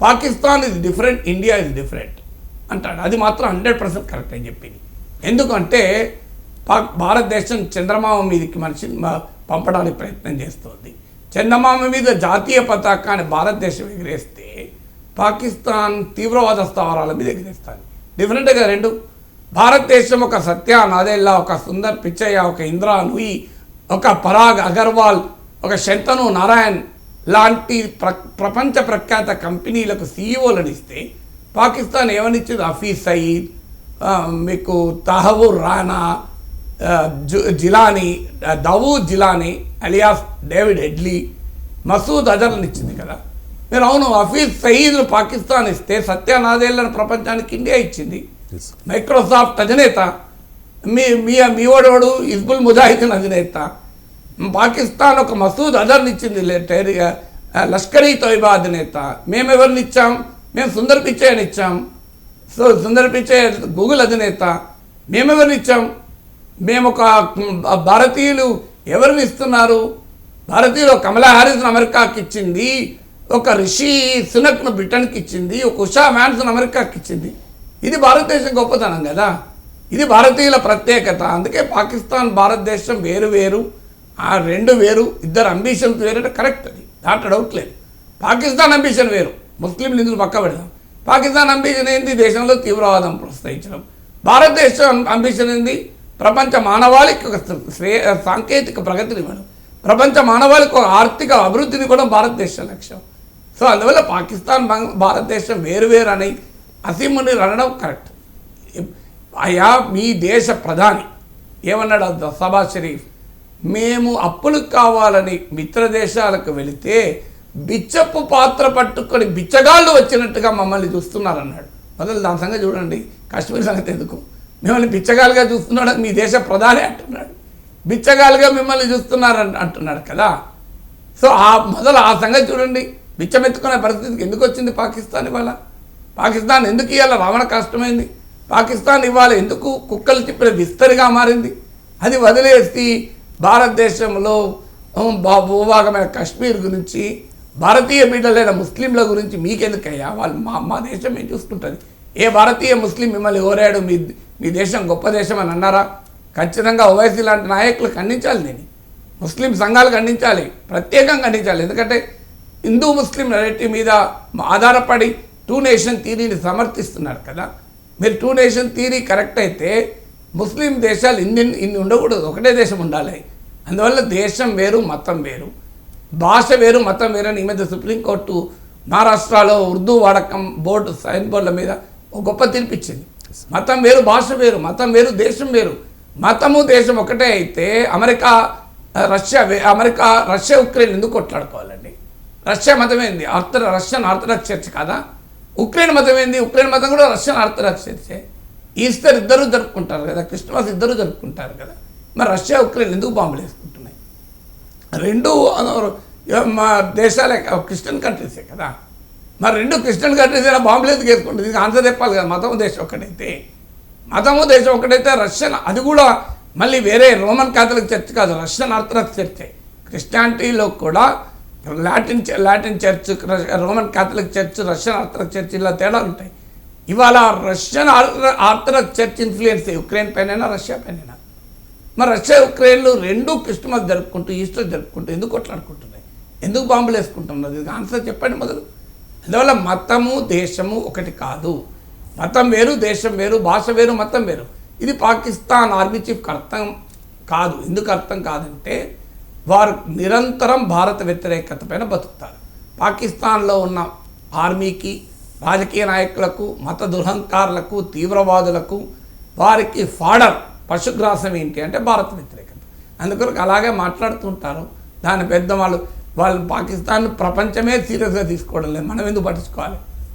Pakistan is different, India is different అంటాడు. అది మాత్రం 100% కరెక్ట్ అని చెప్పింది. ఎందుకంటే భారతదేశం చంద్రమామ మీదకి మనిషిని పంపడానికి ప్రయత్నం చేస్తుంది. చందమామ మీద జాతీయ పతాకాన్ని భారతదేశం ఎగిరేస్తే పాకిస్తాన్ తీవ్రవాద స్థావరాల మీద ఎగిరేస్తాను. డిఫరెంట్గా రెండు. భారతదేశం ఒక సత్య నాదెల్లా, ఒక సుందర్ పిచ్చయ్య, ఒక ఇంద్రా నూయి, ఒక పరాగ్ అగర్వాల్, ఒక శంతను నారాయణ్ లాంటి ప్రపంచ ప్రఖ్యాత కంపెనీలకు సీఈఓలను ఇస్తే పాకిస్తాన్ ఏమనిచ్చింది? హఫీజ్ సయీద్, మీకు Tahawwur Rana, Gilani, Dawood Gilani alias David Headley, Masood అజర్ని ఇచ్చింది కదా. మీరు అవును, హఫీజ్ సయీద్ను పాకిస్తాన్ ఇస్తే సత్య నాదెల్లను ప్రపంచానికి ఇండియా ఇచ్చింది. మైక్రోసాఫ్ట్ అధినేత, మీ ఓడోడు హిజ్బుల్ ముజాహిదీన్ అధినేత. పాకిస్తాన్ ఒక మసూద్ అజర్ని ఇచ్చింది, లష్కరీ తోయిబా అధినేత. మేము ఎవరిని ఇచ్చాం? మేము సుందర్ పిచ్చయ్యని ఇచ్చాం. సో సుందర్ పిచ్చయ్య గూగుల్ అధినేత. మేమెవరిని ఇచ్చాం? మేము ఒక భారతీయులు ఎవరిని ఇస్తున్నారు? భారతీయులు కమలా హ్యారిస్ను అమెరికాకి ఇచ్చింది, ఒక రిషి సునక్ను బ్రిటన్కి ఇచ్చింది, ఒక ఉషా మ్యాన్స్ను అమెరికాకి ఇచ్చింది. ఇది భారతదేశం గొప్పతనం కదా, ఇది భారతీయుల ప్రత్యేకత. అందుకే పాకిస్తాన్ భారతదేశం వేరు వేరు, ఆ రెండు వేరు, ఇద్దరు అంబిషన్స్ వేరు. కరెక్ట్, అది దాంట్లో డౌట్ లేదు. పాకిస్తాన్ అంబిషన్ వేరు, ముస్లింలు ఇందులో పక్క పెడదాం. పాకిస్తాన్ అంబిషన్ ఏంది? దేశంలో తీవ్రవాదం ప్రోత్సహించడం. భారతదేశం అంబిషన్ ఏంది? ప్రపంచ మానవాళికి ఒక సాంకేతిక ప్రగతిని ఇవ్వడం, ప్రపంచ మానవాళికి ఒక ఆర్థిక అభివృద్ధిని కూడా భారతదేశ లక్ష్యం. సో అందువల్ల పాకిస్తాన్ భారతదేశం వేరువేరు అని అసీముని అనడం కరెక్ట్. అయ్యా, మీ దేశ ప్రధాని ఏమన్నాడు? సభా షరీఫ్, మేము అప్పులు కావాలని మిత్ర దేశాలకు వెళితే బిచ్చపు పాత్ర పట్టుకొని బిచ్చగాళ్ళు వచ్చినట్టుగా మమ్మల్ని చూస్తున్నారన్నాడు. మొదలు దాని సంగతి చూడండి, కాశ్మీర్ సంగతి ఎందుకు? మిమ్మల్ని బిచ్చగాలుగా చూస్తున్నాడు మీ దేశ ప్రధాని అంటున్నాడు. బిచ్చగాలుగా మిమ్మల్ని చూస్తున్నారు అంటున్నాడు కదా. సో మొదలు ఆ సంగతి చూడండి. బిచ్చమెత్తుకునే పరిస్థితికి ఎందుకు వచ్చింది పాకిస్తాన్ ఇవాళ? పాకిస్తాన్ ఎందుకు ఇవాళ రావణ కష్టమైంది? పాకిస్తాన్ ఇవాళ ఎందుకు కుక్కలు తిప్పిన విస్తరిగా మారింది? అది వదిలేసి భారతదేశంలో భూభాగమైన కాశ్మీర్ గురించి, భారతీయ బిడ్డలైన ముస్లింల గురించి మీకెందుకయ్యా? వాళ్ళు మా దేశం ఏం చూసుకుంటుంది? ఏ భారతీయ ముస్లిం మిమ్మల్ని కోరాడు మీ దేశం గొప్ప దేశం అని అన్నారా? ఖచ్చితంగా ఓవైసీ లాంటి నాయకులు ఖండించాలి, దీన్ని ముస్లిం సంఘాలు ఖండించాలి, ప్రత్యేకంగా ఖండించాలి. ఎందుకంటే హిందూ ముస్లిం నెరేటివ్ మీద ఆధారపడి టూ నేషన్ థియరీని సమర్థిస్తున్నారు కదా. మీరు టూ నేషన్ థియరీ కరెక్ట్ అయితే ముస్లిం దేశాలు ఇన్ని ఉండకూడదు, ఒకటే దేశం ఉండాలి. అందువల్ల దేశం వేరు, మతం వేరు, భాష వేరు, మతం వేరు అని ఈ మధ్య సుప్రీంకోర్టు మహారాష్ట్రలో ఉర్దూ వాడకం బోర్డు సైన్ బోర్డుల మీద ఒక గొప్ప తీర్పిచ్చింది. మతం వేరు, భాష వేరు, మతం వేరు, దేశం వేరు. మతము దేశం ఒకటే అయితే రష్యా ఉక్రెయిన్ ఎందుకు కొట్లాడుకోవాలండి? రష్యా మతం ఏంది? రష్యన్ ఆర్థడాక్స్ చర్చ్ కాదా? ఉక్రెయిన్ మతం ఏంది? ఉక్రెయిన్ మతం కూడా రష్యన్ ఆర్థడాక్స్ చర్చే. ఈస్టర్ ఇద్దరు జరుపుకుంటారు కదా, క్రిస్మస్ ఇద్దరు జరుపుకుంటారు కదా. మరి రష్యా ఉక్రెయిన్ ఎందుకు బాంబులు వేసుకుంటున్నాయి? రెండు మా దేశాలే క్రిస్టియన్ కంట్రీసే కదా. మరి రెండు క్రిస్టియన్ కంట్రీస్ అయినా బాంబులు ఎందుకు వేసుకుంటుంది? దీనికి ఆన్సర్ చెప్పాలి కదా. మతము దేశం ఒకటైతే రష్యన్, అది కూడా మళ్ళీ వేరే రోమన్ క్యాథలిక్ చర్చ్ కాదు, రష్యన్ ఆర్థడాక్స్ చర్చే. క్రిస్టియానిటీలో కూడా Latin church, Roman Catholic church, Russian orthodox church ఇలా తేడాలు ఉంటాయి. ఇవాళ Russian orthodox church influence Ukraine పైన, రష్యా పైన. మరి రష్యా ఉక్రెయిన్లు రెండు క్రిస్మస్ జరుపుకుంటూ ఈస్టర్ జరుపుకుంటూ ఎందుకు కొట్లాడుకుంటున్నాయి? ఎందుకు బాంబులు వేసుకుంటున్నది? ఇది ఆన్సర్ చెప్పండి మొదలు. అందువల్ల మతము దేశము ఒకటి కాదు. మతం వేరు, దేశం వేరు, భాష వేరు, మతం వేరు. ఇది పాకిస్తాన్ ఆర్మీ చీఫ్కి అర్థం కాదు. ఎందుకు అర్థం కాదంటే వారు నిరంతరం భారత వ్యతిరేకత పైన బతుకుతారు. పాకిస్తాన్లో ఉన్న ఆర్మీకి, రాజకీయ నాయకులకు, మత దురహంకారులకు, తీవ్రవాదులకు వారికి పశుగ్రాసం ఏంటి అంటే భారత వ్యతిరేకత. అందుకొరకు అలాగే మాట్లాడుతుంటారు. దాని పెద్ద వాళ్ళు పాకిస్తాన్ ప్రపంచమే సీరియస్గా తీసుకోవడం లేదు, మనం ఎందుకు పట్టించుకోవాలి?